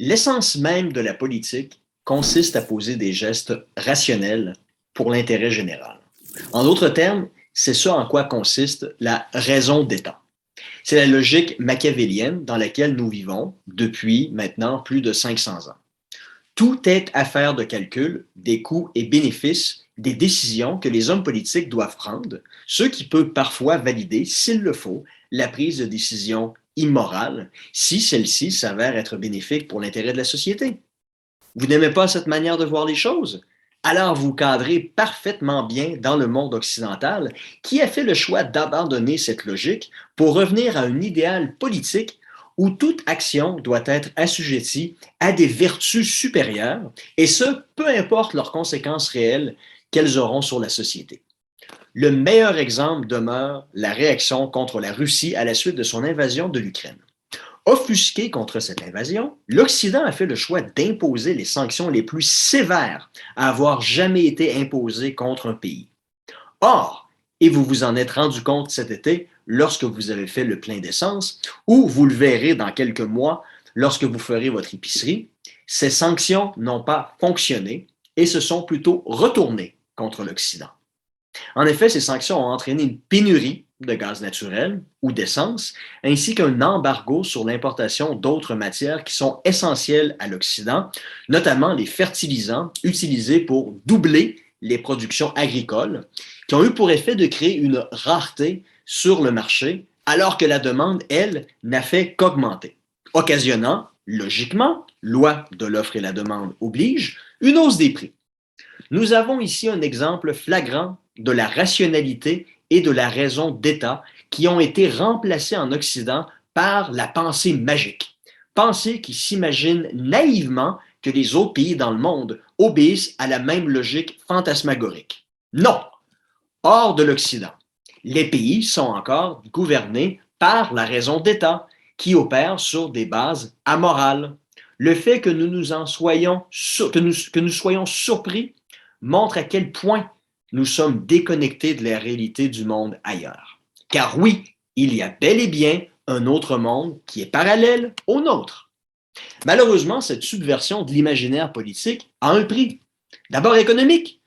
L'essence même de la politique consiste à poser des gestes rationnels pour l'intérêt général. En d'autres termes, c'est ce en quoi consiste la raison d'État. C'est la logique machiavélienne dans laquelle nous vivons depuis maintenant plus de 500 ans. Tout est affaire de calcul, des coûts et bénéfices, des décisions que les hommes politiques doivent prendre, ce qui peut parfois valider, s'il le faut, la prise de décision immorale si celle-ci s'avère être bénéfique pour l'intérêt de la société. Vous n'aimez pas cette manière de voir les choses? Alors vous cadrez parfaitement bien dans le monde occidental qui a fait le choix d'abandonner cette logique pour revenir à un idéal politique où toute action doit être assujettie à des vertus supérieures, et ce, peu importe leurs conséquences réelles qu'elles auront sur la société. Le meilleur exemple demeure la réaction contre la Russie à la suite de son invasion de l'Ukraine. Offusqué contre cette invasion, l'Occident a fait le choix d'imposer les sanctions les plus sévères à avoir jamais été imposées contre un pays. Or, et vous vous en êtes rendu compte cet été lorsque vous avez fait le plein d'essence, ou vous le verrez dans quelques mois lorsque vous ferez votre épicerie, ces sanctions n'ont pas fonctionné et se sont plutôt retournées contre l'Occident. En effet, ces sanctions ont entraîné une pénurie de gaz naturel ou d'essence, ainsi qu'un embargo sur l'importation d'autres matières qui sont essentielles à l'Occident, notamment les fertilisants utilisés pour doubler les productions agricoles, qui ont eu pour effet de créer une rareté sur le marché, alors que la demande, elle, n'a fait qu'augmenter, occasionnant, logiquement, loi de l'offre et la demande oblige, une hausse des prix. Nous avons ici un exemple flagrant de la rationalité et de la raison d'État qui ont été remplacés en Occident par la pensée magique. Pensée qui s'imagine naïvement que les autres pays dans le monde obéissent à la même logique fantasmagorique. Non! Hors de l'Occident, les pays sont encore gouvernés par la raison d'État qui opère sur des bases amorales. Le fait que nous soyons surpris montre à quel point nous sommes déconnectés de la réalité du monde ailleurs. Car oui, il y a bel et bien un autre monde qui est parallèle au nôtre. Malheureusement, cette subversion de l'imaginaire politique a un prix. D'abord économique.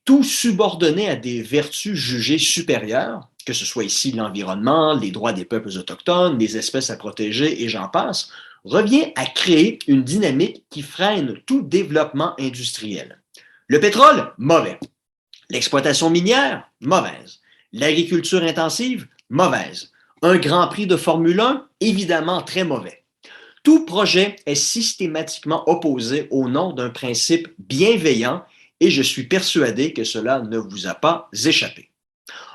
Tout subordonné à des vertus jugées supérieures, que ce soit ici l'environnement, les droits des peuples autochtones, les espèces à protéger et j'en passe, revient à créer une dynamique qui freine tout développement industriel. Le pétrole, mauvais. L'exploitation minière, mauvaise. L'agriculture intensive, mauvaise. Un grand prix de Formule 1, évidemment très mauvais. Tout projet est systématiquement opposé au nom d'un principe bienveillant et je suis persuadé que cela ne vous a pas échappé.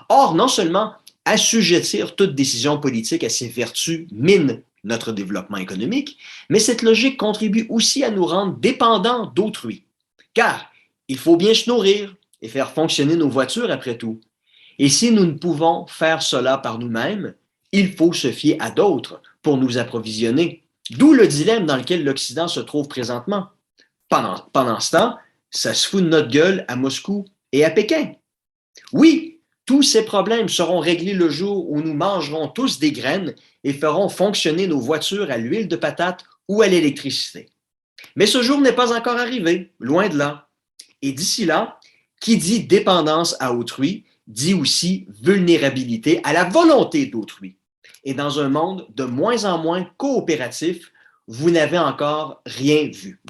Or, non seulement assujettir toute décision politique à ses vertus mine notre développement économique, mais cette logique contribue aussi à nous rendre dépendants d'autrui. Car il faut bien se nourrir et faire fonctionner nos voitures après tout. Et si nous ne pouvons faire cela par nous-mêmes, il faut se fier à d'autres pour nous approvisionner. D'où le dilemme dans lequel l'Occident se trouve présentement. Pendant ce temps, ça se fout de notre gueule à Moscou et à Pékin. Oui, tous ces problèmes seront réglés le jour où nous mangerons tous des graines et ferons fonctionner nos voitures à l'huile de patate ou à l'électricité. Mais ce jour n'est pas encore arrivé, loin de là. Et d'ici là, qui dit dépendance à autrui, dit aussi vulnérabilité à la volonté d'autrui. Et dans un monde de moins en moins coopératif, vous n'avez encore rien vu.